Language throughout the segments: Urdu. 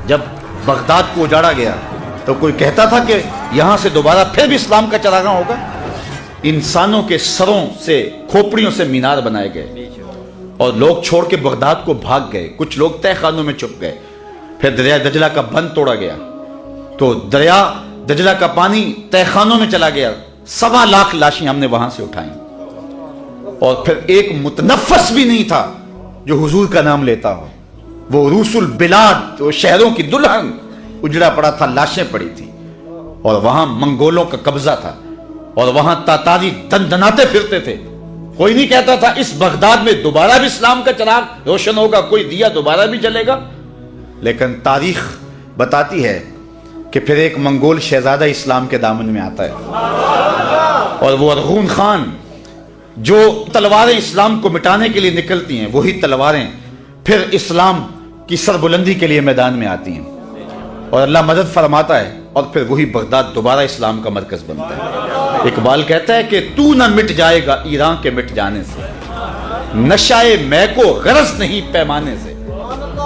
جب بغداد کو اجاڑا گیا تو کوئی کہتا تھا کہ یہاں سے دوبارہ پھر بھی اسلام کا چراغاں ہوگا؟ انسانوں کے سروں سے، کھوپڑیوں سے مینار بنائے گئے اور لوگ چھوڑ کے بغداد کو بھاگ گئے، کچھ لوگ تہہ خانوں میں چھپ گئے، پھر دریا دجلہ کا بند توڑا گیا تو دریا دجلہ کا پانی تہہ خانوں میں چلا گیا، 1.25 لاکھ لاشیں ہم نے وہاں سے اٹھائیں، اور پھر ایک متنفس بھی نہیں تھا جو حضور کا نام لیتا ہو۔ وہ روس البلاد، وہ شہروں کی دلہن، اجڑا پڑا تھا، لاشیں پڑی تھی، اور وہاں منگولوں کا قبضہ تھا، اور وہاں تاتاری دندناتے پھرتے تھے۔ کوئی نہیں کہتا تھا اس بغداد میں دوبارہ بھی اسلام کا چراغ روشن ہوگا، کوئی دیا دوبارہ بھی جلے گا، لیکن تاریخ بتاتی ہے کہ پھر ایک منگول شہزادہ اسلام کے دامن میں آتا ہے، اور وہ ارغون خان، جو تلواریں اسلام کو مٹانے کے لیے نکلتی ہیں، وہی تلواریں پھر اسلام کی سربلندی کے لیے میدان میں آتی ہیں، اور اللہ مدد فرماتا ہے، اور پھر وہی بغداد دوبارہ اسلام کا مرکز بنتا ہے۔ اقبال کہتا ہے کہ تو نہ مٹ جائے گا ایران کے مٹ جانے سے، نشائے میں کو غرض نہیں پیمانے سے۔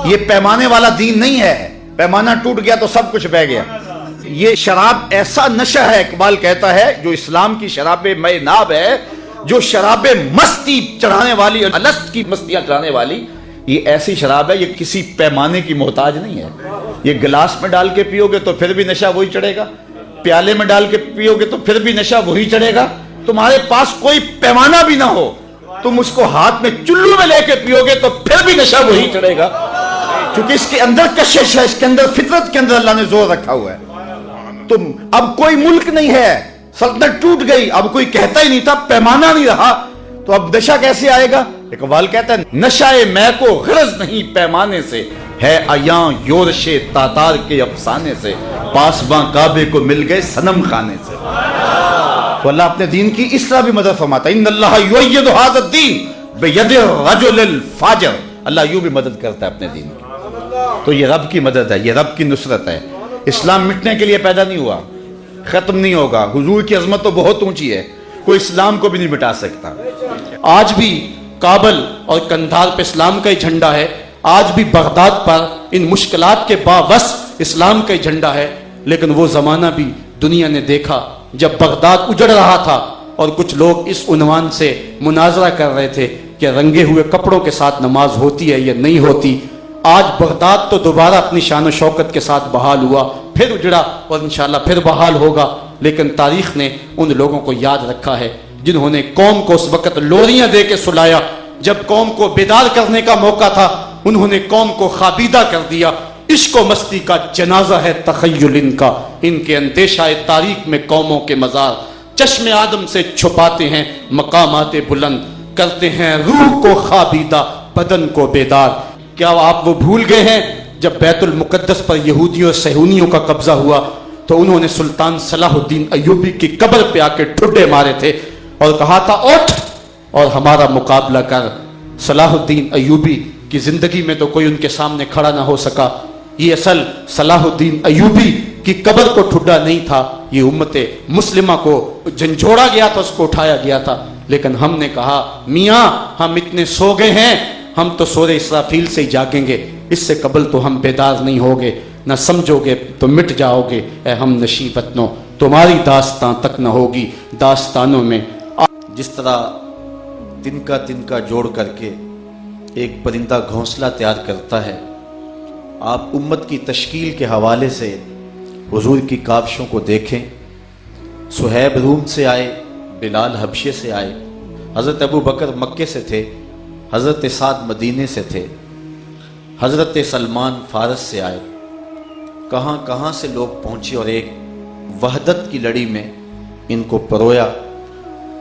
یہ پیمانے والا دین نہیں ہے، پیمانہ ٹوٹ گیا تو سب کچھ بہ گیا۔ یہ شراب ایسا نشہ ہے، اقبال کہتا ہے، جو اسلام کی شراب میں ناب ہے، جو شراب مستی چڑھانے والی، الست کی مستیاں چڑھانے والی، یہ ایسی شراب ہے، یہ کسی پیمانے کی محتاج نہیں ہے۔ یہ گلاس میں ڈال کے پیو گے تو پھر بھی نشہ وہی چڑھے گا، پیالے میں ڈال کے پیو گے تو پھر بھی نشہ وہی چڑھے گا۔ تمہارے پاس کوئی پیمانہ بھی نہ ہو، تم اس کو ہاتھ میں چلو میں لے کے پیو گے تو پھر بھی نشہ وہی چڑھے گا، کیونکہ اس کے اندر کشش ہے، اس کے اندر فطرت کے اندر اللہ نے زور رکھا ہوا ہے۔ تم اب کوئی ملک نہیں ہے، سلطنت ٹوٹ گئی، اب کوئی کہتا ہی نہیں تھا، پیمانہ نہیں رہا، تو اب نشہ کیسے آئے گا؟ اقبال کہتا ہے نشائے میں کو غرض نہیں پیمانے سے، ہے عیاں یورش تاتار کے افسانے سے، پاسباں کعبے کو مل گئے صنم خانے سے۔ تو اللہ اپنے دین کی اس طرح بھی مدد فرماتا ہے، ان اللہ یؤید ھذا الدین بید الرجل الفاجر، اللہ یوں بھی مدد کرتا ہے اپنے دین کی۔ تو یہ رب کی مدد ہے، یہ رب کی نصرت ہے۔ اسلام مٹنے کے لیے پیدا نہیں ہوا، ختم نہیں ہوگا۔ حضور کی عظمت تو بہت اونچی ہے، کوئی اسلام کو بھی نہیں مٹا سکتا۔ آج بھی کابل اور قندھار پہ اسلام کا ہی جھنڈا ہے، آج بھی بغداد پر ان مشکلات کے باوس اسلام کا ہی جھنڈا ہے۔ لیکن وہ زمانہ بھی دنیا نے دیکھا جب بغداد اجڑ رہا تھا اور کچھ لوگ اس عنوان سے مناظرہ کر رہے تھے کہ رنگے ہوئے کپڑوں کے ساتھ نماز ہوتی ہے یا نہیں ہوتی۔ آج بغداد تو دوبارہ اپنی شان و شوکت کے ساتھ بحال ہوا، پھر اجڑا اور انشاءاللہ پھر بحال ہوگا۔ لیکن تاریخ نے ان لوگوں کو یاد رکھا ہے جنہوں نے قوم کو اس وقت لوریاں دے کے سلایا، جب قوم کو بیدار کرنے کا موقع تھا انہوں نے قوم کو خوابیدہ کر دیا۔ عشق و مستی کا جنازہ ہے تخیل ان کا، ان کے اندیشہ تاریخ میں قوموں کے مزار، چشم آدم سے چھپاتے ہیں مقامات بلند، کرتے ہیں روح کو خوابیدہ بدن کو بیدار۔ کیا آپ وہ بھول گئے ہیں جب بیت المقدس پر یہودیوں اور صہیونیوں کا قبضہ ہوا تو انہوں نے سلطان صلاح الدین ایوبی کی قبر پہ آ کے ٹھڈے مارے تھے اور کہا تھا اٹھ اور ہمارا مقابلہ کر۔ صلاح الدین ایوبی کی زندگی میں تو کوئی ان کے سامنے کھڑا نہ ہو سکا۔ یہ اصل صلاح الدین ایوبی کی قبر کو ٹھڈا نہیں تھا، یہ امت مسلمہ کو جھنجھوڑا گیا تھا، اس کو اٹھایا گیا تھا۔ لیکن ہم نے کہا میاں ہم اتنے سو گئے ہیں، ہم تو سورہ اسرافیل سے ہی جاگیں گے، اس سے قبل تو ہم بیدار نہیں ہوگے، نہ سمجھو گے تو مٹ جاؤ گے اے ہم نشیں وطنوں، تمہاری داستان تک نہ ہوگی داستانوں میں۔ جس طرح تنکا جوڑ کر کے ایک پرندہ گھونسلہ تیار کرتا ہے، آپ امت کی تشکیل کے حوالے سے حضور کی کاوشوں کو دیکھیں۔ صہیب روم سے آئے، بلال حبشے سے آئے، حضرت ابو بکر مکے سے تھے، حضرت سعد مدینے سے تھے، حضرت سلمان فارس سے آئے، کہاں کہاں سے لوگ پہنچے اور ایک وحدت کی لڑی میں ان کو پرویا۔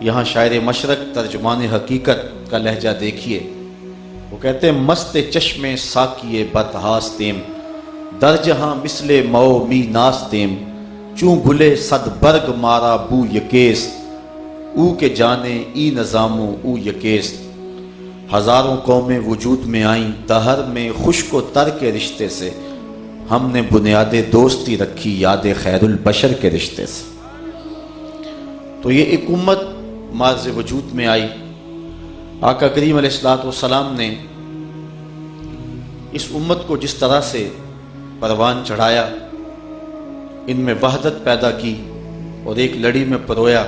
یہاں شاعر مشرق ترجمان حقیقت کا لہجہ دیکھیے، وہ کہتے ہیں مست چشم ساکیے بطحاس تیم، در جہاں مثل مو می ناس تیم، چوں گلے صد برگ مارا بو یکیست، او کے جانے ای نظامو او یکیست، ہزاروں قومیں وجود میں آئیں دہر میں خشک و تر کے رشتے سے، ہم نے بنیاد دوستی رکھی یاد خیر البشر کے رشتے سے۔ تو یہ ایک امت مارز وجود میں آئی۔ آقا کریم علیہ الصلوۃ والسلام نے اس امت کو جس طرح سے پروان چڑھایا، ان میں وحدت پیدا کی اور ایک لڑی میں پرویا۔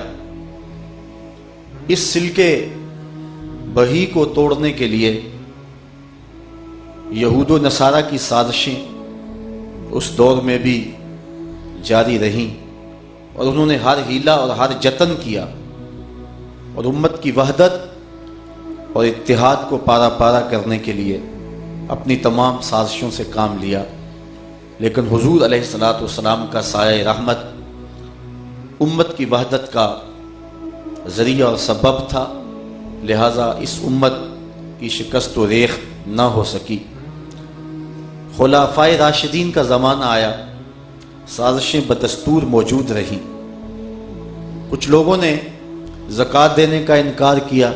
اس سلکے بہی کو توڑنے کے لیے یہود و نصارہ کی سازشیں اس دور میں بھی جاری رہیں، اور انہوں نے ہر ہیلا اور ہر جتن کیا اور امت کی وحدت اور اتحاد کو پارا پارا کرنے کے لیے اپنی تمام سازشوں سے کام لیا۔ لیکن حضور علیہ الصلوۃ والسلام کا سایہ رحمت امت کی وحدت کا ذریعہ اور سبب تھا، لہٰذا اس امت کی شکست و ریخت نہ ہو سکی۔ خلفائے راشدین کا زمانہ آیا، سازشیں بدستور موجود رہیں۔ کچھ لوگوں نے زکوٰۃ دینے کا انکار کیا،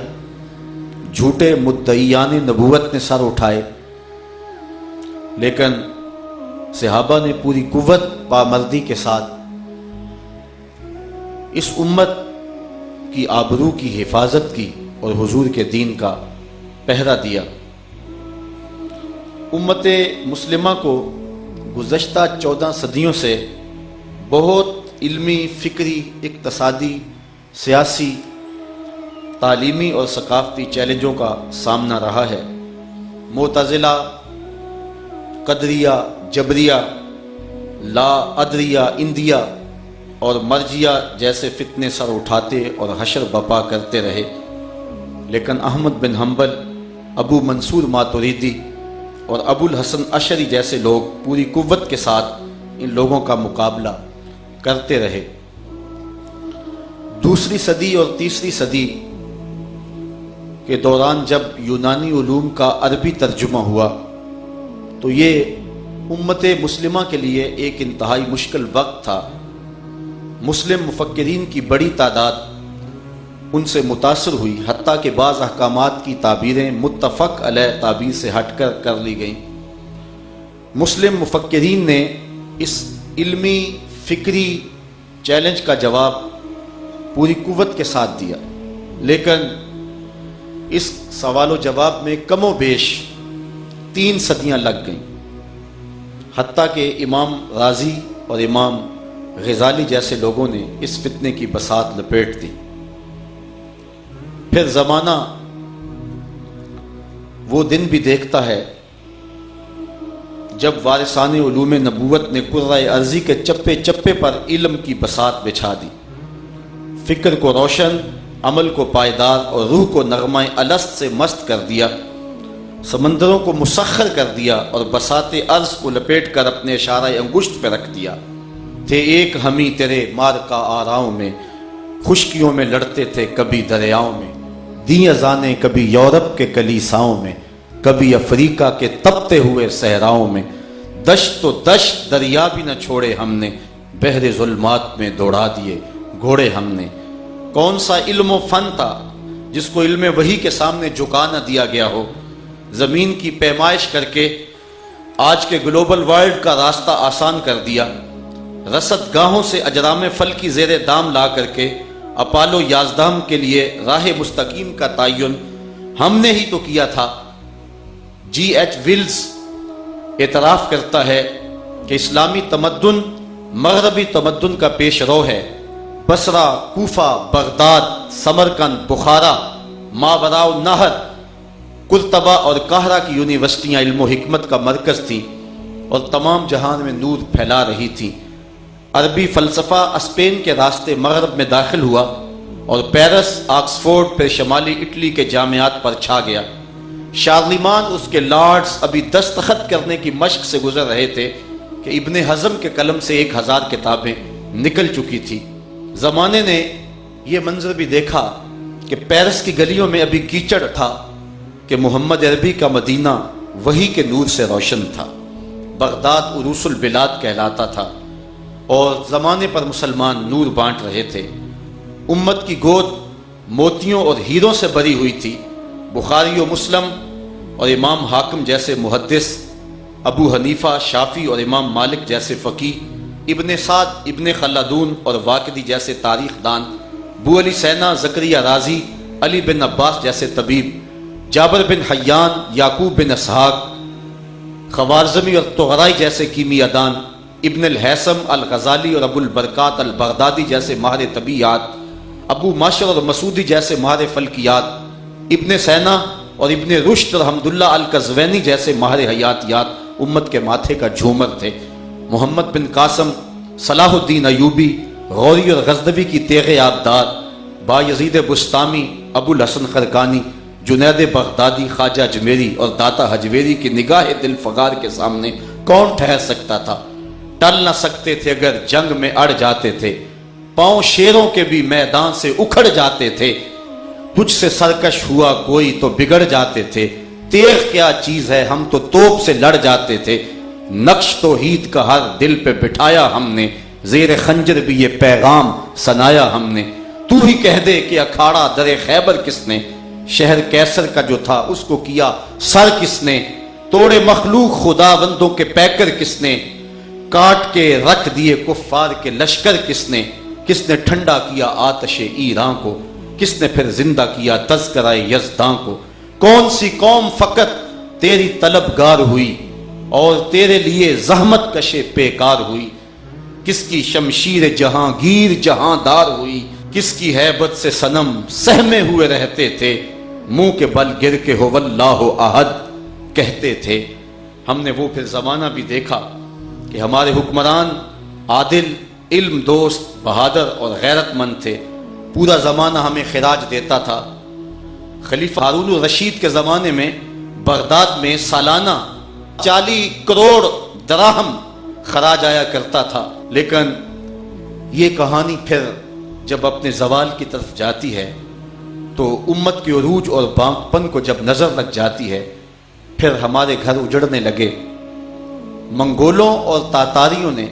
جھوٹے مدعیان نبوت نے سر اٹھائے، لیکن صحابہ نے پوری قوت پامردی کے ساتھ اس امت کی آبرو کی حفاظت کی اور حضور کے دین کا پہرا دیا۔ امت مسلمہ کو گزشتہ 14 صدیوں سے بہت علمی، فکری، اقتصادی، سیاسی، تعلیمی اور ثقافتی چیلنجوں کا سامنا رہا ہے۔ معتزلہ، قدریہ، جبریہ، لا ادریہ، اندیہ اور مرجیہ جیسے فتنے سر اٹھاتے اور حشر بپا کرتے رہے، لیکن احمد بن حنبل، ابو منصور ماتریدی اور ابو الحسن اشعری جیسے لوگ پوری قوت کے ساتھ ان لوگوں کا مقابلہ کرتے رہے۔ دوسری صدی اور تیسری صدی کے دوران جب یونانی علوم کا عربی ترجمہ ہوا تو یہ امت مسلمہ کے لیے ایک انتہائی مشکل وقت تھا۔ مسلم مفکرین کی بڑی تعداد ان سے متاثر ہوئی، حتیٰ کہ بعض احکامات کی تعبیریں متفق علیہ تعبیر سے ہٹ کر لی گئیں۔ مسلم مفکرین نے اس علمی فکری چیلنج کا جواب پوری قوت کے ساتھ دیا، لیکن اس سوال و جواب میں کم و بیش 3 صدیاں لگ گئیں، حتیٰ کہ امام رازی اور امام غزالی جیسے لوگوں نے اس فتنے کی بساط لپیٹ دی۔ پھر زمانہ وہ دن بھی دیکھتا ہے جب وارثان علوم نبوت نے قرۂ ارضی کے چپے چپے پر علم کی بساط بچھا دی، فکر کو روشن، عمل کو پائیدار اور روح کو نغمہ الست سے مست کر دیا، سمندروں کو مسخر کر دیا اور بساط ارض کو لپیٹ کر اپنے اشارہ انگشت پہ رکھ دیا۔ تھے ایک ہمیں تیرے مار کا آراؤں میں، خشکیوں میں لڑتے تھے کبھی دریاؤں میں، دی ازانے کبھی یورپ کے کلیساؤں میں، کبھی افریقہ کے تپتے ہوئے صحراؤں میں، دشت و دشت دریا بھی نہ چھوڑے ہم نے، بحر ظلمات میں دوڑا دیے گھوڑے ہم نے۔ کون سا علم و فن تھا جس کو علم وحی کے سامنے جھکا نہ دیا گیا ہو؟ زمین کی پیمائش کر کے آج کے گلوبل ورلڈ کا راستہ آسان کر دیا، رصد گاہوں سے اجرام فلکی زیر دام لا کر کے اپالو 11 کے لیے راہ مستقیم کا تعین ہم نے ہی تو کیا تھا۔ جی ایچ ویلز اعتراف کرتا ہے کہ اسلامی تمدن مغربی تمدن کا پیش رو ہے۔ بصرہ، کوفہ، بغداد، سمرقند، بخارا، ماوراء النہر، قرطبہ اور قاہرہ کی یونیورسٹیاں علم و حکمت کا مرکز تھیں اور تمام جہان میں نور پھیلا رہی تھیں۔ عربی فلسفہ اسپین کے راستے مغرب میں داخل ہوا اور پیرس، آکسفورڈ پھر شمالی اٹلی کے جامعات پر چھا گیا۔ شارلیمان اس کے لارڈز ابھی دستخط کرنے کی مشق سے گزر رہے تھے کہ ابن حزم کے قلم سے 1000 کتابیں نکل چکی تھی۔ زمانے نے یہ منظر بھی دیکھا کہ پیرس کی گلیوں میں ابھی کیچڑ تھا کہ محمد عربی کا مدینہ وحی کے نور سے روشن تھا۔ بغداد عروس البلاد کہلاتا تھا اور زمانے پر مسلمان نور بانٹ رہے تھے۔ امت کی گود موتیوں اور ہیروں سے بھری ہوئی تھی۔ بخاری و مسلم اور امام حاکم جیسے محدث، ابو حنیفہ، شافعی اور امام مالک جیسے فقیہ، ابن سعد، ابن خلدون اور واقدی جیسے تاریخ دان، ابو علی سینا، زکریا رازی، علی بن عباس جیسے طبیب، جابر بن حیان، یعقوب بن اسحاق، خوارزمی اور طغرائی جیسے کیمیا دان، ابن الحیثم الغزالی اور ابو البرکات البغدادی جیسے ماہر طبیعیات، ابو معشر اور مسعودی جیسے ماہر فلکیات، ابن سینا اور ابن رشد اور حمداللہ القزوینی جیسے ماہر حیاتیات امت کے ماتھے کا جھومر تھے۔ محمد بن قاسم، صلاح الدین ایوبی، غوری اور غزنوی کی تیغ آبدار، بایزید بستامی، ابو الحسن خرقانی، جنید بغدادی، خواجہ اجمیری اور داتا حجویری کی نگاہ دل فگار کے سامنے کون ٹھہر سکتا تھا؟ ٹل نہ سکتے تھے اگر جنگ میں اڑ جاتے تھے، پاؤں شیروں کے بھی میدان سے اکھڑ جاتے تھے، تجھ سے سرکش ہوا کوئی تو بگڑ جاتے تھے، تیغ کیا چیز ہے ہم تو توپ سے لڑ جاتے تھے، نقش توحید کا ہر دل پہ بٹھایا ہم نے، زیر خنجر بھی یہ پیغام سنایا ہم نے، تو ہی کہہ دے کہ اکھاڑا در خیبر کس نے، شہر کیسر کا جو تھا اس کو کیا سر کس نے، توڑے مخلوق خدا بندوں کے پیکر کس نے، کاٹ کے رکھ دیے کفار کے لشکر کس نے ٹھنڈا کیا آتش ایران کو، کس نے پھر زندہ کیا تذکرہ یزداں کو، کون سی قوم فقط تیری طلبگار ہوئی اور تیرے لیے زحمت کشے پیکار ہوئی، کس کی شمشیر جہانگیر جہاں دار ہوئی، کس کی ہیبت سے صنم سہمے ہوئے رہتے تھے، منہ کے بل گر کے ہو واللہ احد کہتے تھے۔ ہم نے وہ پھر زمانہ بھی دیکھا کہ ہمارے حکمران عادل، علم دوست، بہادر اور غیرت مند تھے، پورا زمانہ ہمیں خراج دیتا تھا۔ خلیفہ ہارون الرشید کے زمانے میں بغداد میں سالانہ 40 کروڑ دراہم خراج آیا کرتا تھا، لیکن یہ کہانی پھر جب اپنے زوال کی طرف جاتی ہے تو امت کے عروج اور بانکپن کو جب نظر لگ جاتی ہے، پھر ہمارے گھر اجڑنے لگے۔ منگولوں اور تاتاریوں نے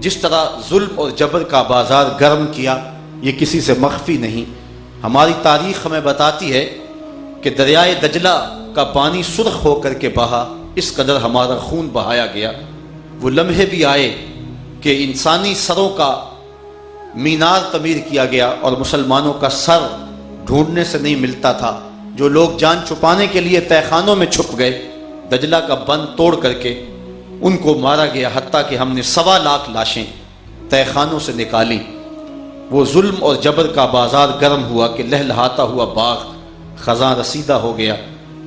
جس طرح ظلم اور جبر کا بازار گرم کیا، یہ کسی سے مخفی نہیں۔ ہماری تاریخ ہمیں بتاتی ہے کہ دریائے دجلہ کا پانی سرخ ہو کر کے بہا، اس قدر ہمارا خون بہایا گیا۔ وہ لمحے بھی آئے کہ انسانی سروں کا مینار تعمیر کیا گیا اور مسلمانوں کا سر ڈھونڈنے سے نہیں ملتا تھا۔ جو لوگ جان چھپانے کے لیے تہہ خانوں میں چھپ گئے، دجلہ کا بند توڑ کر کے ان کو مارا گیا، حتیٰ کہ ہم نے 1.25 لاکھ لاشیں تہہ خانوں سے نکالی۔ وہ ظلم اور جبر کا بازار گرم ہوا کہ لہلہاتا ہوا باغ خزاں رسیدہ ہو گیا،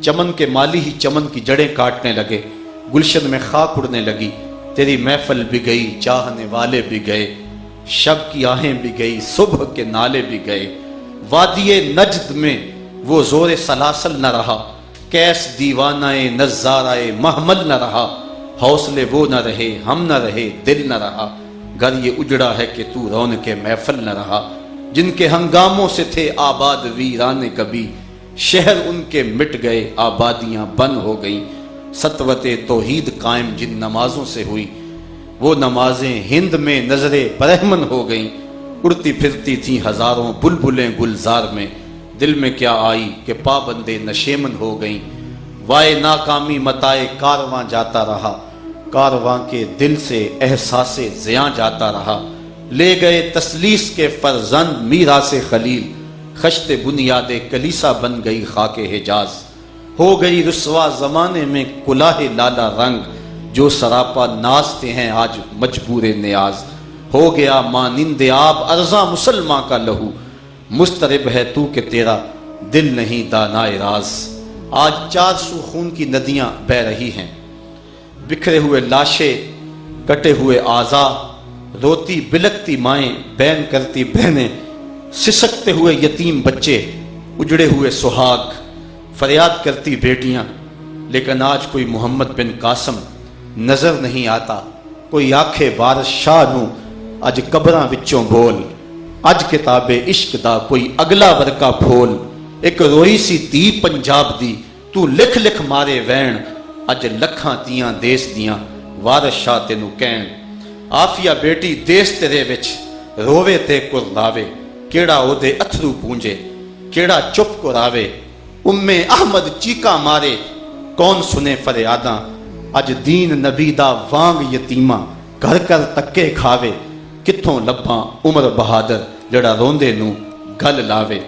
چمن کے مالی ہی چمن کی جڑیں کاٹنے لگے، گلشن میں خاک اڑنے لگی، تیری محفل بھی گئی، چاہنے والے بھی گئے، شب کی آہیں بھی گئی، صبح کے نالے بھی گئے، وادی نجد میں وہ زور سلاسل نہ رہا، کیس دیوانہ نظارہ محمل نہ رہا، حوصلے وہ نہ رہے، ہم نہ رہے، دل نہ رہا، گھر یہ اجڑا ہے کہ تو رونق محفل نہ رہا، جن کے ہنگاموں سے تھے آباد ویرانے کبھی، شہر ان کے مٹ گئے، آبادیاں بن ہو گئیں، سطوت توحید قائم جن نمازوں سے ہوئی، وہ نمازیں ہند میں نظر برہمن ہو گئیں، اڑتی پھرتی تھیں ہزاروں بلبلیں گلزار میں، دل میں کیا آئی کہ پابندے نشیمن ہو گئیں، وائے ناکامی متائے کارواں جاتا رہا، کارواں کے دل سے احساس زیاں جاتا رہا، لے گئے تسلیس کے فرزند میراث خلیل، خشت بنیاد کلیسا بن گئی خاک حجاز، ہو گئی رسوا زمانے میں کلاہ لالا رنگ، جو سراپا نازتے ہیں آج مجبور نیاز، ہو گیا مانند آب ارزاں مسلماں کا لہو، مسترب ہے تو کہ تیرا دل نہیں دانائے راز، آج 400 خون کی ندیاں بہ رہی ہیں، بکھرے ہوئے لاشیں، کٹے ہوئے اعضاء، روتی بلکتی مائیں، بین کرتی بہنیں، سسکتے ہوئے یتیم بچے، اجڑے ہوئے سہاگ، فریاد کرتی بیٹیاں، لیکن آج کوئی محمد بن قاسم نظر نہیں آتا، کوئی آکھے وارث شاہ نو اج قبراں وچوں بول، اج کتاب عشق دا کوئی اگلا ورکا پھول، ایک روئی سی تی پنجاب دی تو لکھ لکھ مارے وین، اج لکھاں تیاں دیس دیاں وارث شاہ تینوں کہن، آفیہ بیٹی دیس تیرے وچ رووے تے کرلاوے، کیڑا او دے اتھرو پونجے، کیڑا چپ کو راوے، احمد چیکا مارے، کون سنے فریاداں، اج دین نبی دا وانگ یتیماں، گھر کر تکے کھاوے، کتھوں لبھاں عمر بہادر جڑا روندے نو گل لاوے۔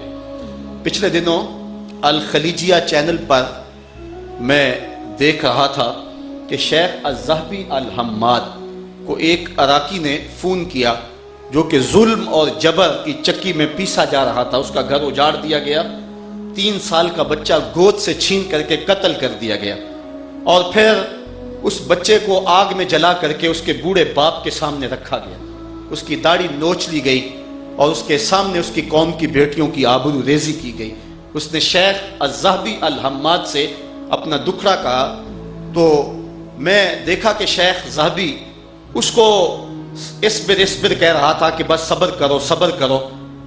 پچھلے دنوں الخلیجیہ چینل پر میں دیکھ رہا تھا کہ شیخ الذہبی الحماد کو ایک عراقی نے فون کیا جو کہ ظلم اور جبر کی چکی میں پیسا جا رہا تھا. اس کا گھر اجاڑ دیا گیا, 3 سال کا بچہ گود سے چھین کر کے قتل کر دیا گیا, اور پھر اس بچے کو آگ میں جلا کر کے اس کے بوڑھے باپ کے سامنے رکھا گیا. اس کی داڑھی نوچ لی گئی اور اس کے سامنے اس کی قوم کی بیٹیوں کی آبرو ریزی کی گئی. اس نے شیخ الذہبی الحماد سے اپنا دکھڑا کہا, تو میں دیکھا کہ شیخ ذہبی اس کو اسبر اسبر کہہ رہا تھا کہ بس صبر کرو صبر کرو.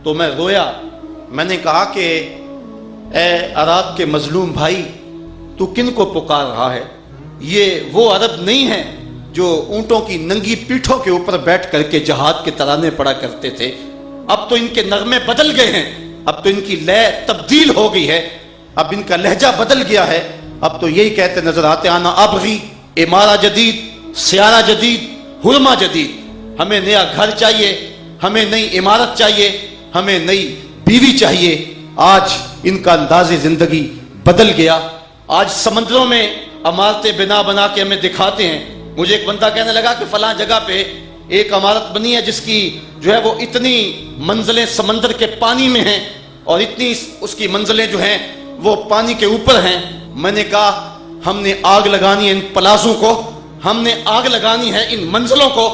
تو میں رویا. میں نے کہا کہ اے عراق کے مظلوم بھائی, تو کن کو پکار رہا ہے؟ یہ وہ عرب نہیں ہے جو اونٹوں کی ننگی پیٹھوں کے اوپر بیٹھ کر کے جہاد کے ترانے پڑا کرتے تھے. اب تو ان کے نغمے بدل گئے ہیں, اب تو ان کی لے تبدیل ہو گئی ہے, اب ان کا لہجہ بدل گیا ہے. اب تو یہی کہتے نظر آتے آنا ابغی امارہ جدید, سیارہ جدید, حرمہ جدید. ہمیں نیا گھر چاہیے, ہمیں نئی عمارت چاہیے, ہمیں نئی بیوی چاہیے. آج ان کا انداز زندگی بدل گیا. آج سمندروں میں عمارتیں بنا کے ہمیں دکھاتے ہیں. مجھے ایک بندہ کہنے لگا کہ فلاں جگہ پہ ایک عمارت بنی ہے جس کی جو ہے وہ اتنی منزلیں سمندر کے پانی میں ہیں اور اتنی اس کی منزلیں جو ہیں وہ پانی کے اوپر ہیں. میں نے کہا ہم نے آگ لگانی ہے ان پلازوں کو, ہم نے آگ لگانی ہے ان منزلوں کو.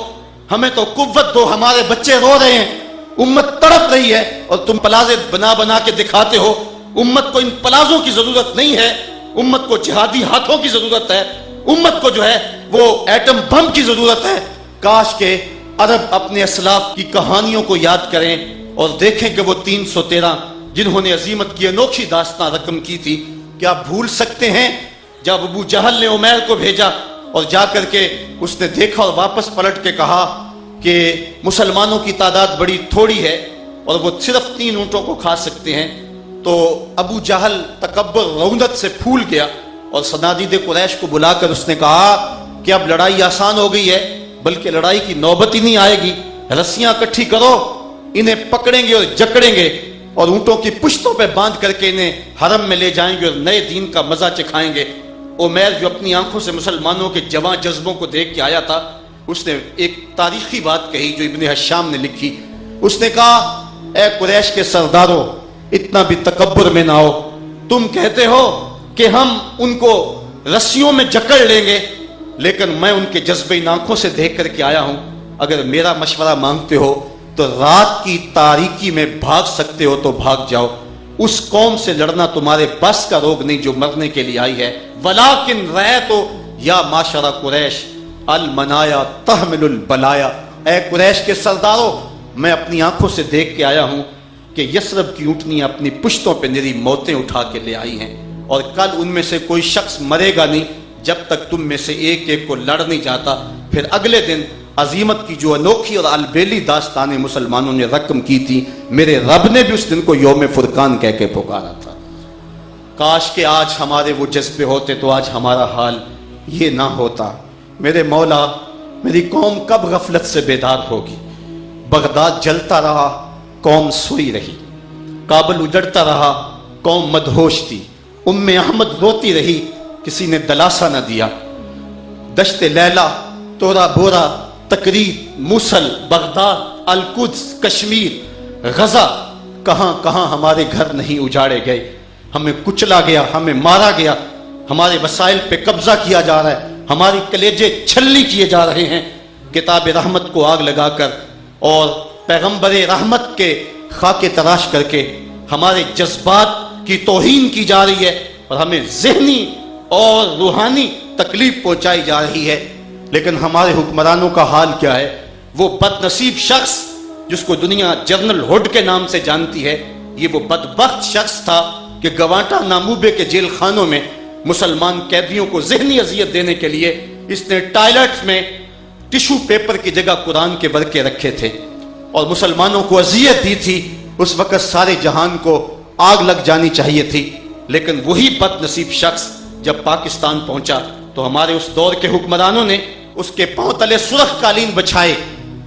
ہمیں تو قوت دو, ہمارے بچے رو رہے ہیں, امت تڑپ رہی ہے, اور تم پلازے بنا کے دکھاتے ہو. امت کو ان پلازوں کی ضرورت نہیں ہے, امت کو جہادی ہاتھوں کی ضرورت ہے, امت کو جو ہے وہ ایٹم بم کی ضرورت ہے. کاش کہ عرب اپنے اسلاف کی کہانیوں کو یاد کریں اور دیکھیں کہ وہ 313 جنہوں نے عظیمت کی انوکھی داستان رقم کی تھی, کیا بھول سکتے ہیں جب ابو جہل نے عمیر کو بھیجا اور جا کر کے اس نے دیکھا اور واپس پلٹ کے کہا کہ مسلمانوں کی تعداد بڑی تھوڑی ہے اور وہ صرف 3 اونٹوں کو کھا سکتے ہیں. تو ابو جہل تکبر رعونت سے پھول گیا اور صنادید قریش کو بلا کر اس نے کہا کہ اب لڑائی آسان ہو گئی ہے, بلکہ لڑائی کی نوبت ہی نہیں آئے گی. رسیاں اکٹھی کرو, انہیں پکڑیں گے اور جکڑیں گے اور اونٹوں کی پشتوں پہ باندھ کر کے انہیں حرم میں لے جائیں گے اور نئے دین کا مزہ چکھائیں گے. عمیر جو اپنی آنکھوں سے مسلمانوں کے جواں جذبوں کو دیکھ کے آیا تھا, اس نے ایک تاریخی بات کہی جو ابن حشام نے لکھی. اس نے کہا اے قریش کے سرداروں, اتنا بھی تکبر میں نہ ہو. تم کہتے ہو کہ ہم ان کو رسیوں میں جکڑ لیں گے, لیکن میں ان کے جذبے ان آنکھوں سے دیکھ کر کے آیا ہوں. اگر میرا مشورہ مانگتے ہو تو رات کی تاریکی میں بھاگ سکتے ہو تو بھاگ جاؤ. اس قوم سے لڑنا تمہارے بس کا روگ نہیں جو مرنے کے لیے آئی ہے. ولیکن رأیتو یا معشر قریش المنایا تحمل البلایا. اے قریش کے سرداروں, میں اپنی آنکھوں سے دیکھ کے آیا ہوں کہ یثرب کی اونٹنیاں اپنی پشتوں پہ نری موتیں اٹھا کے لے آئی ہیں, اور کل ان میں سے کوئی شخص مرے گا نہیں جب تک تم میں سے ایک ایک کو لڑ نہیں جاتا. پھر اگلے دن عظیمت کی جو انوکھی اور البیلی داستانیں مسلمانوں نے رقم کی تھی, میرے رب نے بھی اس دن کو یوم فرقان کہہ کے پکارا تھا. کاش کہ آج ہمارے وہ جذبے ہوتے تو آج ہمارا حال یہ نہ ہوتا. میرے مولا, میری قوم کب غفلت سے بیدار ہوگی؟ بغداد جلتا رہا, قوم سوئی رہی. کابل اجڑتا رہا, قوم مدہوش تھی. احمد روتی رہی, کسی نے دلاسا نہ دیا. دشت لیلا, تورا بورا, تقریب, موصل, بغداد, القدس, کشمیر, غزہ, کہاں کہاں ہمارے گھر نہیں اجاڑے گئے. ہمیں کچلا گیا, ہمیں مارا گیا, ہمارے وسائل پہ قبضہ کیا جا رہا ہے, ہماری کلیجے چھلنی کیے جا رہے ہیں. کتاب رحمت کو آگ لگا کر اور پیغمبر رحمت کے خاکے تراش کر کے ہمارے جذبات کی توہین کی جا رہی ہے اور ہمیں ذہنی اور روحانی تکلیف پہنچائی جا رہی ہے. لیکن ہمارے حکمرانوں کا حال کیا ہے؟ وہ بد نصیب شخص جس کو دنیا جنرل ہوڈ کے نام سے جانتی ہے, یہ وہ بدبخت شخص تھا کہ گوانٹا ناموبے کے جیل خانوں میں مسلمان قیدیوں کو ذہنی اذیت دینے کے لیے اس نے ٹائلٹس میں ٹشو پیپر کی جگہ قرآن کے ورقے رکھے تھے اور مسلمانوں کو اذیت دی تھی. اس وقت سارے جہان کو آگ لگ جانی چاہیے تھی, لیکن وہی بد نصیب شخص جب پاکستان پہنچا تو ہمارے اس دور کے حکمرانوں نے اس کے پاؤں تلے سرخ قالین بچھائے,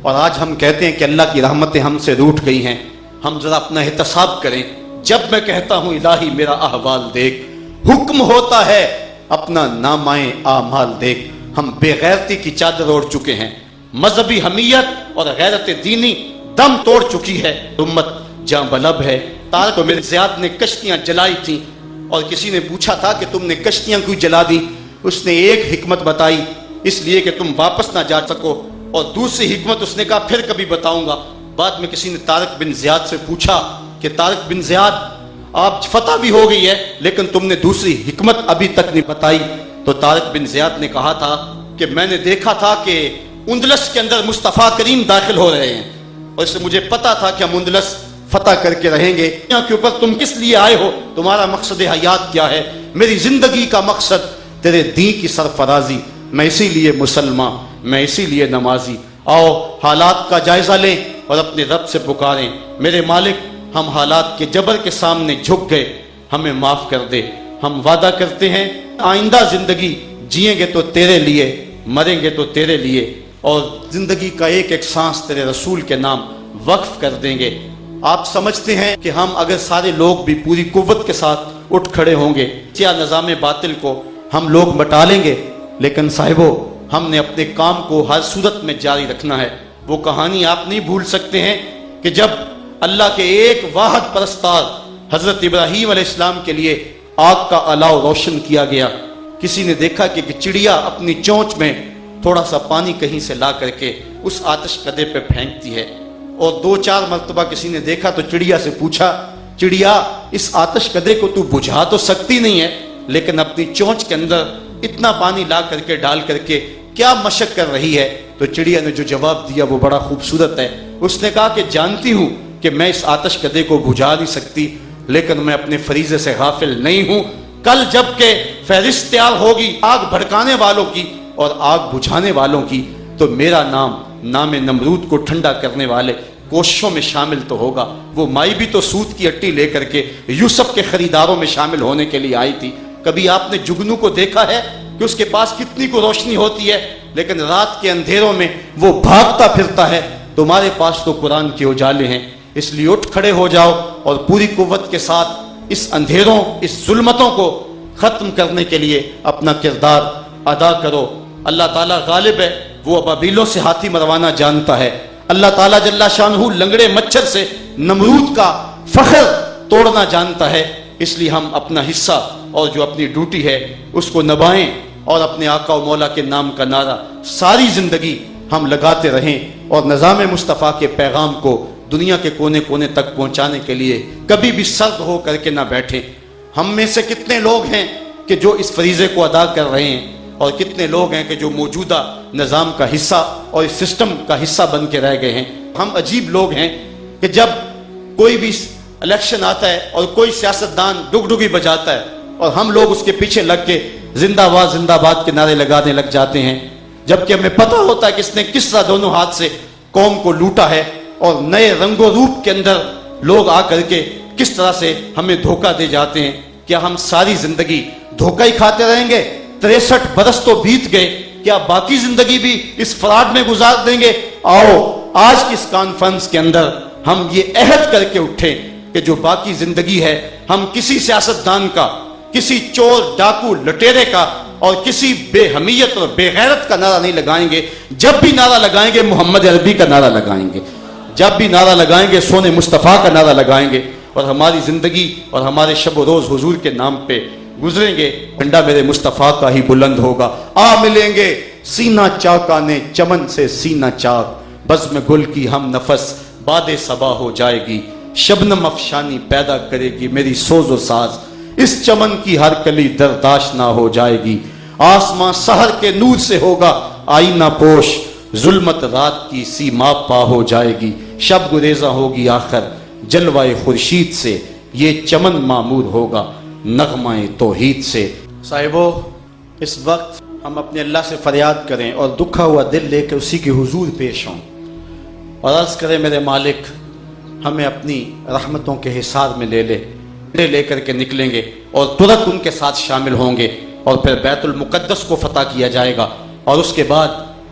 اور آج ہم کہتے ہیں کہ اللہ کی رحمتیں ہم سے روٹھ گئی ہیں. ہم ذرا اپنا احتساب کریں. جب میں کہتا ہوں الہی میرا احوال دیکھ, حکم ہوتا ہے اپنا نامۂ اعمال دیکھ. ہم بے غیرتی کی چادر اوڑھ چکے ہیں، مذہبی حمیت اور غیرت دینی دم توڑ چکی ہے، امت جاں بلب ہے۔ طارق بن زیاد نے کشتیاں جلائی تھیں اور کسی نے پوچھا تھا کہ تم نے کشتیاں کیوں جلا دی؟ اس نے ایک حکمت بتائی، اس لیے کہ تم واپس نہ جا سکو، اور دوسری حکمت اس نے کہا پھر کبھی بتاؤں گا۔ بعد میں کسی نے طارق بن زیاد سے پوچھا کہ طارق بن زیاد آپ فتح بھی ہو گئی ہے لیکن تم نے دوسری حکمت ابھی تک نہیں بتائی۔ تو طارق بن زیاد نے کہا تھا کہ میں نے دیکھا تھا کہ اندلس کے اندر مصطفیٰ کریم داخل ہو رہے ہیں، اور اس سے مجھے پتا تھا کہ ہم اندلس فتح کر کے رہیں گے۔ یہاں کے اوپر تم کس لیے آئے ہو؟ تمہارا مقصد حیات کیا ہے؟ میری زندگی کا مقصد تیرے دین کی سرفرازی، میں اسی لیے مسلمان، میں اسی لیے نمازی۔ آؤ حالات کا جائزہ لیں اور اپنے رب سے پکاریں، میرے مالک ہم حالات کے جبر کے سامنے جھک گئے، ہمیں معاف کر دے۔ ہم وعدہ کرتے ہیں آئندہ زندگی جئیں گے تو تیرے لیے، مریں گے تو تیرے لیے، اور زندگی کا ایک ایک سانس تیرے رسول کے نام وقف کر دیں گے۔ آپ سمجھتے ہیں کہ ہم اگر سارے لوگ بھی پوری قوت کے ساتھ اٹھ کھڑے ہوں گے کیا نظام باطل کو ہم لوگ مٹا لیں گے؟ لیکن صاحبو، ہم نے اپنے کام کو ہر صورت میں جاری رکھنا ہے۔ وہ کہانی آپ نہیں بھول سکتے ہیں کہ جب اللہ کے ایک واحد پرستار حضرت ابراہیم علیہ السلام کے لیے آگ کا الاؤ روشن کیا گیا، کسی نے دیکھا کہ چڑیا اپنی چونچ میں تھوڑا سا پانی کہیں سے لا کر کے اس آتش کدے پہ پھینکتی ہے، اور 2-4 مرتبہ کسی نے دیکھا تو چڑیا سے پوچھا، چڑیا اس آتش کدے کو تو بجھا تو سکتی نہیں ہے، لیکن اپنی چونچ کے اندر اتنا پانی لا کر کے ڈال کر کے کیا مشق کر رہی ہے؟ تو چڑیا نے جو جواب دیا وہ بڑا خوبصورت ہے۔ اس نے کہا کہ جانتی ہوں کہ میں اس آتش کدے کو بجھا نہیں سکتی، لیکن میں اپنے فریضے سے غافل نہیں ہوں۔ کل جب کہ فہرست تیار ہوگی آگ بھڑکانے والوں کی اور آگ بجھانے والوں کی، تو میرا نام نمرود کو ٹھنڈا کرنے والے کوششوں میں شامل تو ہوگا۔ وہ مائی بھی تو سوت کی اٹی لے کر کے یوسف کے خریداروں میں شامل ہونے کے لیے آئی تھی۔ کبھی آپ نے جگنو کو دیکھا ہے کہ اس کے پاس کتنی کو روشنی ہوتی ہے، لیکن رات کے اندھیروں میں وہ بھاگتا پھرتا ہے؟ تمہارے پاس تو قرآن کے اجالے ہیں، اس لیے اٹھ کھڑے ہو جاؤ اور پوری قوت کے ساتھ اس اندھیروں، اس ظلمتوں کو ختم کرنے کے لیے اپنا کردار ادا کرو۔ اللہ تعالیٰ غالب ہے، وہ ابابیلوں سے ہاتھی مروانا جانتا ہے۔ اللہ تعالیٰ جل شانہ لنگڑے مچھر سے نمرود کا فخر توڑنا جانتا ہے۔ اس لیے ہم اپنا حصہ اور جو اپنی ڈیوٹی ہے اس کو نبھائیں، اور اپنے آقا و مولا کے نام کا نعرہ ساری زندگی ہم لگاتے رہیں، اور نظام مصطفیٰ کے پیغام کو دنیا کے کونے کونے تک پہنچانے کے لیے کبھی بھی سرد ہو کر کے نہ بیٹھیں۔ ہم میں سے کتنے لوگ ہیں کہ جو اس فریضے کو ادا کر رہے ہیں، اور کتنے لوگ ہیں کہ جو موجودہ نظام کا حصہ اور اس سسٹم کا حصہ بن کے رہ گئے ہیں۔ ہم عجیب لوگ ہیں کہ جب کوئی بھی الیکشن آتا ہے اور کوئی سیاستدان ڈگڈگی بجاتا ہے اور ہم لوگ اس کے پیچھے لگ کے زندہ باد کے نعرے لگانے لگ جاتے ہیں، جبکہ ہمیں پتہ ہوتا ہے کہ اس نے کس طرح دونوں ہاتھ سے قوم کو لوٹا ہے، اور نئے رنگ و روپ کے اندر لوگ آ کر کے کس طرح سے ہمیں دھوکہ دے جاتے ہیں۔ کیا ہم ساری زندگی دھوکہ ہی کھاتے رہیں گے؟ 63 برس تو بیت گئے، کیا باقی زندگی بھی اس فراڈ میں گزار دیں گے؟ آؤ آج کی اس کانفرنس کے اندر ہم یہ عہد کر کے اٹھیں کہ جو باقی زندگی ہے ہم کسی سیاستدان کا، کسی چور ڈاکو لٹیرے کا اور کسی بے حمیت اور بے غیرت کا نعرہ نہیں لگائیں گے۔ جب بھی نعرہ لگائیں گے محمد عربی کا نعرہ لگائیں گے، جب بھی نعرہ لگائیں گے سونے مصطفیٰ کا نعرہ لگائیں گے، اور ہماری زندگی اور ہمارے شب و روز حضور کے نام پہ گزریں گے۔ جھنڈا میرے مصطفیٰ کا ہی بلند ہوگا۔ آ ملیں گے سینہ چاکانے چمن سے سینہ چاک، بزم گل کی ہم نفس باد صبا ہو جائے گی، شبنم افشانی پیدا کرے گی میری سوز و ساز، اس چمن کی ہر کلی درداش نہ ہو جائے گی، آسمان سحر کے نور سے ہوگا آئینہ پوش، ظلمت رات کی سیما پا ہو جائے گی، شب گریزاں ہوگی آخر جلوائے خورشید سے، یہ چمن معمور ہوگا نغمہ توحید سے۔ صاحبو، اس وقت ہم اپنے اللہ سے فریاد کریں اور دکھا ہوا دل لے کے اسی کے حضور پیش ہوں اور عرض کریں میرے مالک ہمیں اپنی رحمتوں کے حصار میں لے کر کے نکلیں گے اور ترک ان کے ساتھ شامل ہوں گے، اور پھر بیت المقدس کو فتح کیا جائے گا، اور اس کے بعد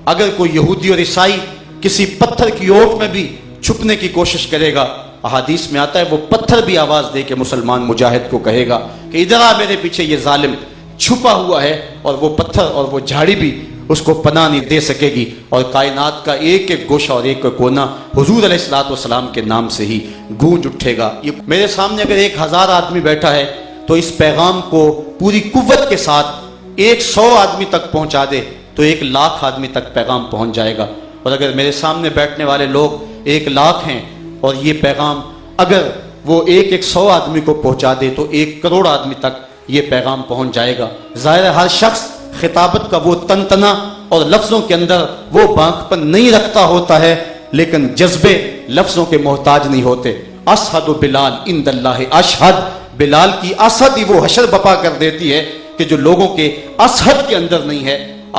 اگر کوئی یہودی اور عیسائی کسی پتھر کی اوٹ میں بھی چھپنے کی کوشش کرے گا، احادیث میں آتا ہے وہ پتھر بھی آواز دے کے مسلمان مجاہد کو کہے گا کہ ادھر آ، میرے پیچھے یہ ظالم چھپا ہوا ہے، اور وہ پتھر اور وہ جھاڑی بھی اس کو پناہ نہیں دے سکے گی، اور کائنات کا ایک ایک گوشہ اور ایک ایک کونا حضور علیہ الصلوۃ والسلام کے نام سے ہی گونج اٹھے گا۔ یہ میرے سامنے اگر 1000 آدمی بیٹھا ہے تو اس پیغام کو پوری قوت کے ساتھ 100 آدمی تک پہنچا دے تو 1,00,000 آدمی تک پیغام پہنچ جائے گا، اور اگر میرے سامنے بیٹھنے والے لوگ 1,00,000 ہیں اور یہ پیغام اگر وہ 100 آدمی کو پہنچا دے تو 1,00,00,000 آدمی تک یہ پیغام پہنچ جائے گا۔ ظاہر ہے ہر شخص خطابت کا وہ تنتنا اور لفظوں کے اندر وہ بانک پن نہیں رکھتا ہوتا ہے، لیکن جذبے لفظوں کے محتاج نہیں ہوتے۔ اشہد بلال عند اللہ اشہد، بلال کی اسد ہی وہ حشر بپا کر دیتی ہے کہ جو لوگوں کے اسد کے اندر نہیں ہے۔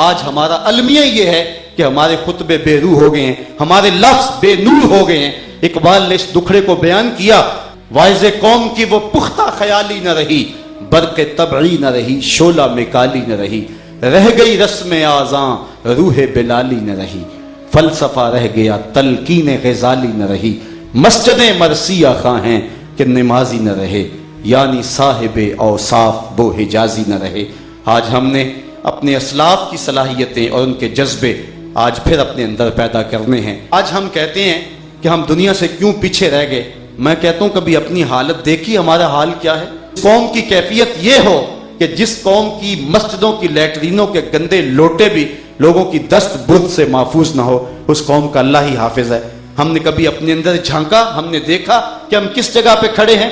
آج ہمارا المیہ یہ ہے کہ ہمارے خطبے بے روح ہو گئے ہیں، ہمارے لفظ بے نور ہو گئے ہیں۔ اقبال نے اس دکھڑے کو بیان کیا، واعظ قوم کی وہ پختہ خیالی نہ رہی، برق طبعی نہ رہی، شعلہ میں کالی نہ رہی، رہ گئی رسم آذاں روح بلالی نہ رہی، فلسفہ رہ گیا تلقین غزالی نہ رہی، مسجدیں مرثیہ خواہ ہیں کہ نمازی نہ رہے، یعنی صاحب اوصاف وہ حجازی نہ رہے۔ آج ہم نے اپنے اسلاف کی صلاحیتیں اور ان کے جذبے آج پھر اپنے اندر پیدا کرنے ہیں۔ آج ہم کہتے ہیں کہ ہم دنیا سے کیوں پیچھے رہ گئے، میں کہتا ہوں کبھی اپنی حالت دیکھی، ہمارا حال کیا ہے۔ قوم کی کیفیت یہ ہو کہ جس قوم کی مسجدوں کی لیٹرینوں کے گندے لوٹے بھی لوگوں کی دست برد سے محفوظ نہ ہو، اس قوم کا اللہ ہی حافظ ہے۔ ہم نے کبھی اپنے اندر جھانکا، ہم نے دیکھا کہ ہم کس جگہ پہ کھڑے ہیں۔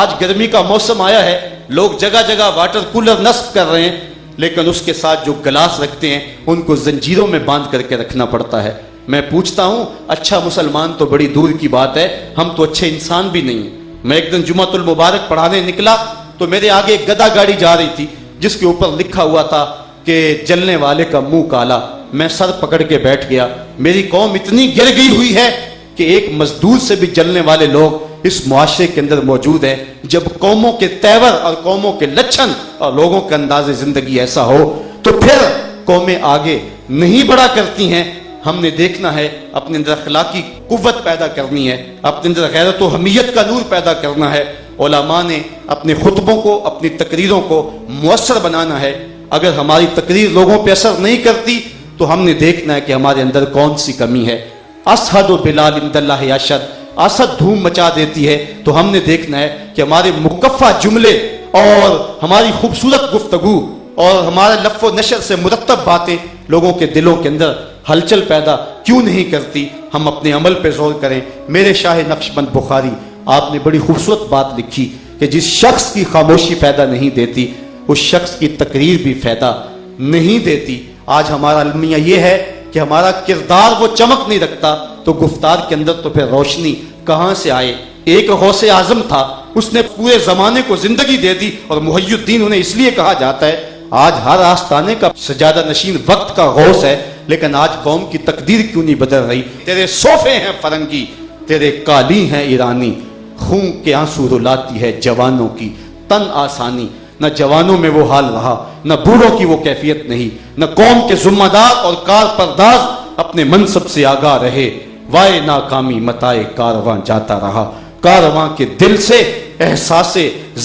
آج گرمی کا موسم آیا ہے، لوگ جگہ جگہ واٹر کولر نصب کر رہے ہیں، لیکن اس کے ساتھ جو گلاس رکھتے ہیں ان کو زنجیروں میں باندھ کر کے رکھنا پڑتا ہے۔ میں پوچھتا ہوں اچھا مسلمان تو بڑی دور کی بات ہے، ہم تو اچھے انسان بھی نہیں ہیں۔ میں ایک دن جمعۃ المبارک پڑھانے نکلا تو میرے آگے ایک گدھا گاڑی جا رہی تھی جس کے اوپر لکھا ہوا تھا کہ جلنے والے کا منہ کالا۔ میں سر پکڑ کے بیٹھ گیا، میری قوم اتنی گر گئی ہوئی ہے کہ ایک مزدور سے بھی جلنے والے لوگ اس معاشرے کے اندر موجود ہیں۔ جب قوموں کے تیور اور قوموں کے لچھن اور لوگوں کا انداز زندگی ایسا ہو تو پھر قومیں آگے نہیں بڑھا کرتی ہیں۔ ہم نے دیکھنا ہے، اپنے اندر اخلاقی قوت پیدا کرنی ہے، اپنے اندر غیرت و حمیت کا نور پیدا کرنا ہے۔ علماء نے اپنے خطبوں کو، اپنی تقریروں کو مؤثر بنانا ہے۔ اگر ہماری تقریر لوگوں پہ اثر نہیں کرتی تو ہم نے دیکھنا ہے کہ ہمارے اندر کون سی کمی ہے۔ اشہد بلال عند اللہ اشہد، اسد دھوم مچا دیتی ہے تو ہم نے دیکھنا ہے کہ ہمارے مکفہ جملے اور ہماری خوبصورت گفتگو اور ہمارے لف و نشر سے مرتب باتیں لوگوں کے دلوں کے اندر ہلچل پیدا کیوں نہیں کرتی۔ ہم اپنے عمل پہ زور کریں۔ میرے شاہ نقشبند بخاری، آپ نے بڑی خوبصورت بات لکھی کہ جس شخص کی خاموشی فائدہ نہیں دیتی اس شخص کی تقریر بھی فائدہ نہیں دیتی۔ آج ہمارا المیہ یہ ہے کہ ہمارا کردار وہ چمک نہیں رکھتا تو گفتار کے اندر تو پھر روشنی کہاں سے آئے۔ ایک غوث اعظم تھا، اس نے پورے زمانے کو زندگی دے دی، اور محی الدین انہیں اس لیے کہا جاتا ہے۔ آج ہر آستانے کا سجادہ نشین وقت کا غوث ہے، لیکن آج قوم کی تقدیر کیوں نہیں بدل رہی۔ تیرے صوفے ہیں فرنگی، تیرے قالی ہیں ایرانی، خون کے آنسو رلاتی ہے جوانوں کی تن آسانی۔ نہ جوانوں میں وہ حال رہا، نہ بوڑھوں کی وہ کیفیت نہیں، نہ قوم کے ذمہ دار اور کار پرداز اپنے منصب سے آگاہ رہے۔ وائے ناکامی متائے کارواں جاتا رہا، کارواں کے دل سے احساس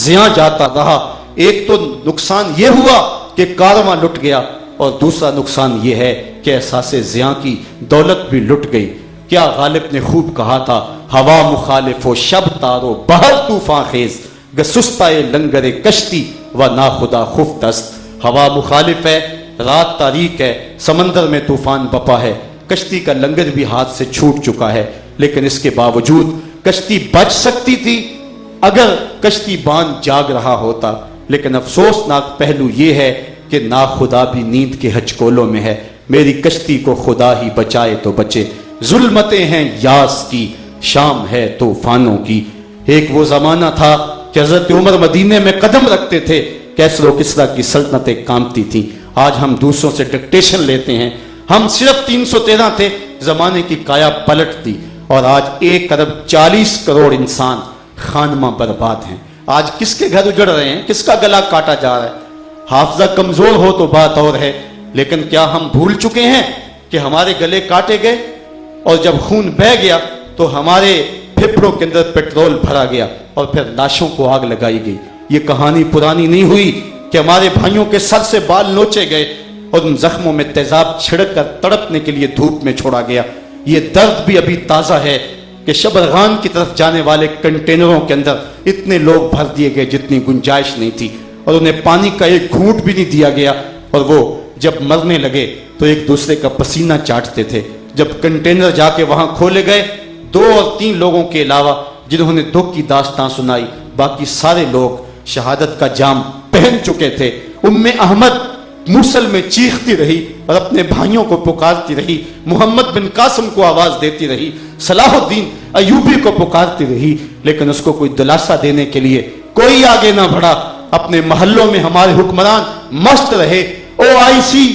زیاں جاتا رہا۔ ایک تو نقصان یہ ہوا کہ کارواں لٹ گیا، اور دوسرا نقصان یہ ہے کہ احساس زیاں کی دولت بھی لٹ گئی۔ کیا غالب نے خوب کہا تھا، ہوا مخالف و شب تارو بہر طوفان خیز، گسستائے لنگر کشتی و ناخدا خفتست۔ ہوا مخالف ہے، رات تاریک ہے، سمندر میں طوفان بپا ہے، کشتی کا لنگر بھی ہاتھ سے چھوٹ چکا ہے، لیکن اس کے باوجود کشتی بچ سکتی تھی اگر کشتی بان جاگ رہا ہوتا۔ لیکن افسوسناک پہلو یہ ہے کہ ناخدا بھی نیند کے ہچکولوں میں ہے۔ میری کشتی کو خدا ہی بچائے تو بچے، ظلمتیں ہیں یاس کی، شام ہے طوفانوں کی۔ ایک وہ زمانہ تھا کہ حضرت عمر مدینے میں قدم رکھتے تھے، کیسر و کسریٰ کی سلطنتیں کانپتی تھیں۔ آج ہم دوسروں سے ڈکٹیشن لیتے ہیں۔ ہم صرف 313 تھے، زمانے کی کایا پلٹ دی، اور آج 1 ارب 40 کروڑ انسان خانمہ برباد ہیں۔ آج کس کے گھر اجڑ رہے ہیں، کس کا گلا کاٹا جا رہا ہے۔ حافظہ کمزور ہو تو بات اور ہے، لیکن کیا ہم بھول چکے ہیں کہ ہمارے گلے کاٹے گئے، اور جب خون بہہ گیا تو ہمارے پھپھڑوں کے اندر پیٹرول بھرا گیا اور پھر لاشوں کو آگ لگائی گئی۔ یہ کہانی پرانی نہیں ہوئی کہ ہمارے بھائیوں کے سر سے بال نوچے گئے اور ان زخموں میں تیزاب چھڑک کر تڑپنے کے لیے دھوپ میں چھوڑا گیا۔ یہ درد بھی ابھی تازہ ہے کہ شبرغان کی طرف جانے والے کنٹینروں کے اندر اتنے لوگ بھر دیے گئے جتنی گنجائش نہیں تھی، اور انہیں پانی کا ایک گھونٹ بھی نہیں دیا گیا، اور وہ جب مرنے لگے تو ایک دوسرے کا پسینہ چاٹتے تھے۔ جب کنٹینر جا کے وہاں کھولے گئے، 2 اور 3 لوگوں کے علاوہ جنہوں نے دکھ کی داستان سنائی، باقی سارے لوگ شہادت کا جام پہن چکے تھے۔ احمد موصل میں چیختی رہی اور اپنے بھائیوں کو پکارتی رہی، محمد بن قاسم کو آواز دیتی رہی، صلاح الدین ایوبی کو پکارتی رہی، لیکن اس کو کوئی دلاسا دینے کے لیے کوئی آگے نہ بڑھا۔ اپنے محلوں میں ہمارے حکمران مست رہے۔ OIC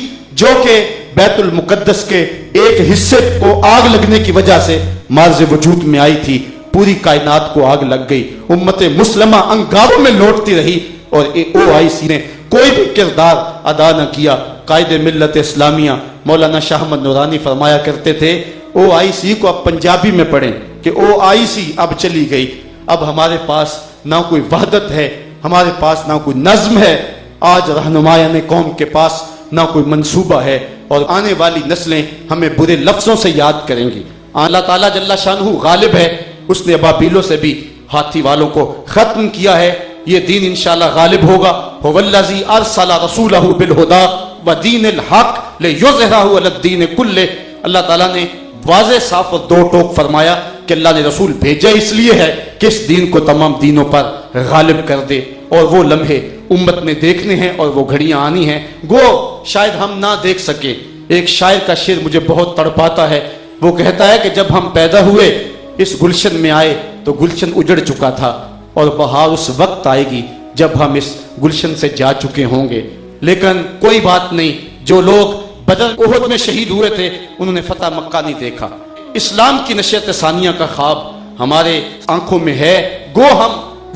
جو کہ بیت المقدس کے ایک حصے کو آگ لگنے کی وجہ سے مارز وجود میں آئی تھی، پوری کائنات کو آگ لگ گئی، امت مسلمہ انگاروں میں لوٹتی رہی، اور OIC نے کوئی بھی کردار ادا نہ کیا۔ قائد ملت اسلامیہ مولانا شاہ احمد نورانی فرمایا کرتے تھے، OIC کو اب پنجابی میں پڑھیں کہ OIC اب چلی گئی، اب ہمارے پاس نہ کوئی وحدت ہے، ہمارے پاس نہ کوئی نظم ہے، آج رہنمایان قوم کے پاس نہ کوئی منصوبہ ہے، اور آنے والی نسلیں ہمیں برے لفظوں سے یاد کریں گی۔ اللہ تعالیٰ جل شانہ غالب ہے، اس نے ابابیلوں سے بھی ہاتھی والوں کو ختم کیا ہے۔ یہ دین انشاءاللہ غالب ہوگا۔ هو الذی ارسل رسولہ بالہدی ودین الحق لیظہرہ علی الدین کلہ۔ اللہ تعالیٰ نے واضح صاف اور 2 ٹوک فرمایا کہ اللہ نے رسول بھیجا اس لیے ہے کہ اس دین کو تمام دینوں پر غالب کر دے، اور وہ لمحے امت نے دیکھنے ہیں اور وہ گھڑیاں آنی ہیں، گو شاید ہم نہ دیکھ سکیں۔ ایک شاعر کا شعر مجھے بہت تڑپاتا ہے، وہ کہتا ہے کہ جب ہم پیدا ہوئے اس گلشن میں آئے تو گلشن اجڑ چکا تھا، اور بہار اس وقت آئے گی جب ہم اس گلشن سے جا چکے ہوں گے۔ لیکن کوئی بات نہیں، جو لوگ بدر احد میں شہید ہوئے تھے انہوں نے فتح مکہ نہیں دیکھا۔ اسلام کی نشأت ثانیہ کا خواب ہمارے آنکھوں میں ہے، گو ہم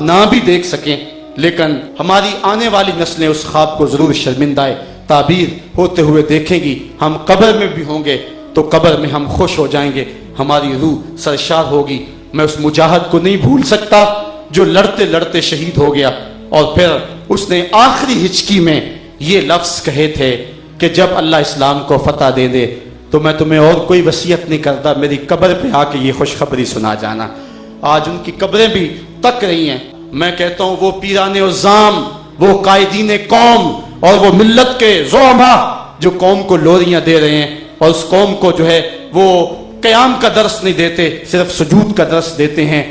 نہ بھی دیکھ سکیں، لیکن ہماری آنے والی نسلیں اس خواب کو ضرور شرمندہ تعبیر ہوتے ہوئے دیکھیں گی۔ ہم قبر میں بھی ہوں گے تو قبر میں ہم خوش ہو جائیں گے، ہماری روح سرشار ہوگی۔ میں اس مجاہد کو نہیں بھول سکتا جو لڑتے لڑتے شہید ہو گیا، اور پھر اس نے آخری ہچکی میں یہ لفظ کہے تھے کہ جب اللہ اسلام کو فتح دے دے تو میں تمہیں اور کوئی وصیت نہیں کرتا، میری قبر پہ آ کے یہ خوشخبری سنا جانا۔ آج ان کی قبریں بھی تک رہی ہیں۔ میں کہتا ہوں وہ پیران عظام، وہ قائدین قوم، اور وہ ملت کے زعماء جو قوم کو لوریاں دے رہے ہیں، اور اس قوم کو جو ہے وہ قیام کا درس نہیں دیتے، صرف سجود کا درس دیتے ہیں،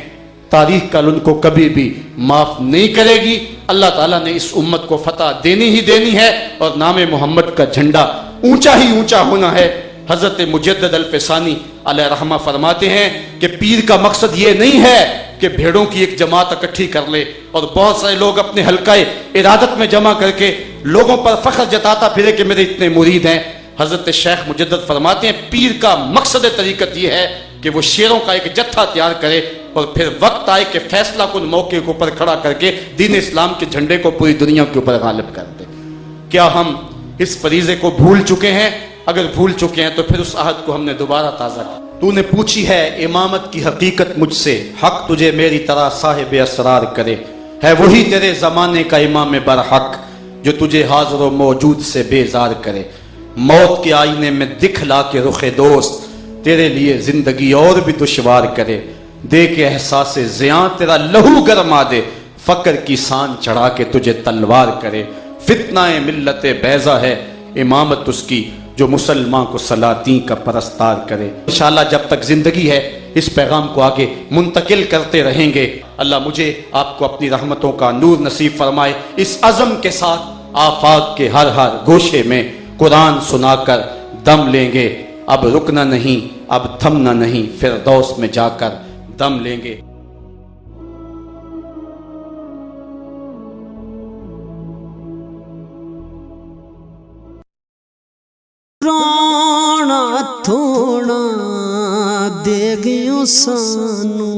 تاریخ کل ان کو کبھی بھی معاف نہیں کرے گی۔ اللہ تعالیٰ نے اس امت کو فتح دینی ہی دینی ہے، اور نام محمد کا جھنڈا اونچا ہی اونچا ہونا ہے۔ حضرت مجدد الفسانی علیہ رحمہ فرماتے ہیں کہ پیر کا مقصد یہ نہیں ہے کہ بھیڑوں کی ایک جماعت اکٹھی کر لے اور بہت سارے لوگ اپنے حلقہ ارادت میں جمع کر کے لوگوں پر فخر جتاتا پھرے کہ میرے اتنے مرید ہیں۔ حضرت شیخ مجدد فرماتے ہیں پیر کا مقصد طریقت یہ ہے کہ وہ شیروں کا ایک جتھا تیار کرے، اور پھر وقت آئے کہ فیصلہ کن موقع کے اوپر کھڑا کر کے دین اسلام کے جھنڈے کو پوری دنیا کے اوپر غالب کر دے۔ کیا ہم اس فریضے کو بھول چکے ہیں؟ اگر بھول چکے ہیں تو پھر اس عہد کو ہم نے دوبارہ تازہ کیا۔ تو نے پوچھی ہے امامت کی حقیقت مجھ سے، حق تجھے میری طرح صاحب اسرار کرے، ہے وہی تیرے زمانے کا امام برحق جو تجھے حاضر و موجود سے بیزار کرے، موت کے آئینے میں دکھلا کے رخ دوست تیرے لیے زندگی اور بھی دشوار کرے، دے کے احساس زیاں تیرا لہو گرما دے، فقر کی سان چڑھا کے تجھے تلوار کرے، فتنہ ملت بیضا ہے امامت اس کی جو مسلمان کو سلاطین کا پرستار کرے۔ انشاءاللہ جب تک زندگی ہے اس پیغام کو آگے منتقل کرتے رہیں گے۔ اللہ مجھے آپ کو اپنی رحمتوں کا نور نصیب فرمائے، اس عزم کے ساتھ آفاق کے ہر ہر گوشے میں قرآن سنا کر دم لیں گے، اب رکنا نہیں، اب تھمنا نہیں، فردوس میں جا کر دم لیں گے۔ رانا تھوڑا دے گیوں سانو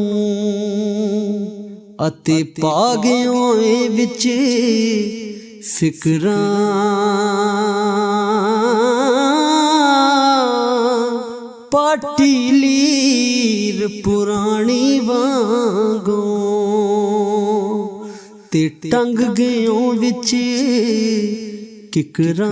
اتے پا گیوں وچ فکراں پاٹی لیر پرانی وانگوں تے ٹنگ گیوں وچ ਕਿਕਰਾਂ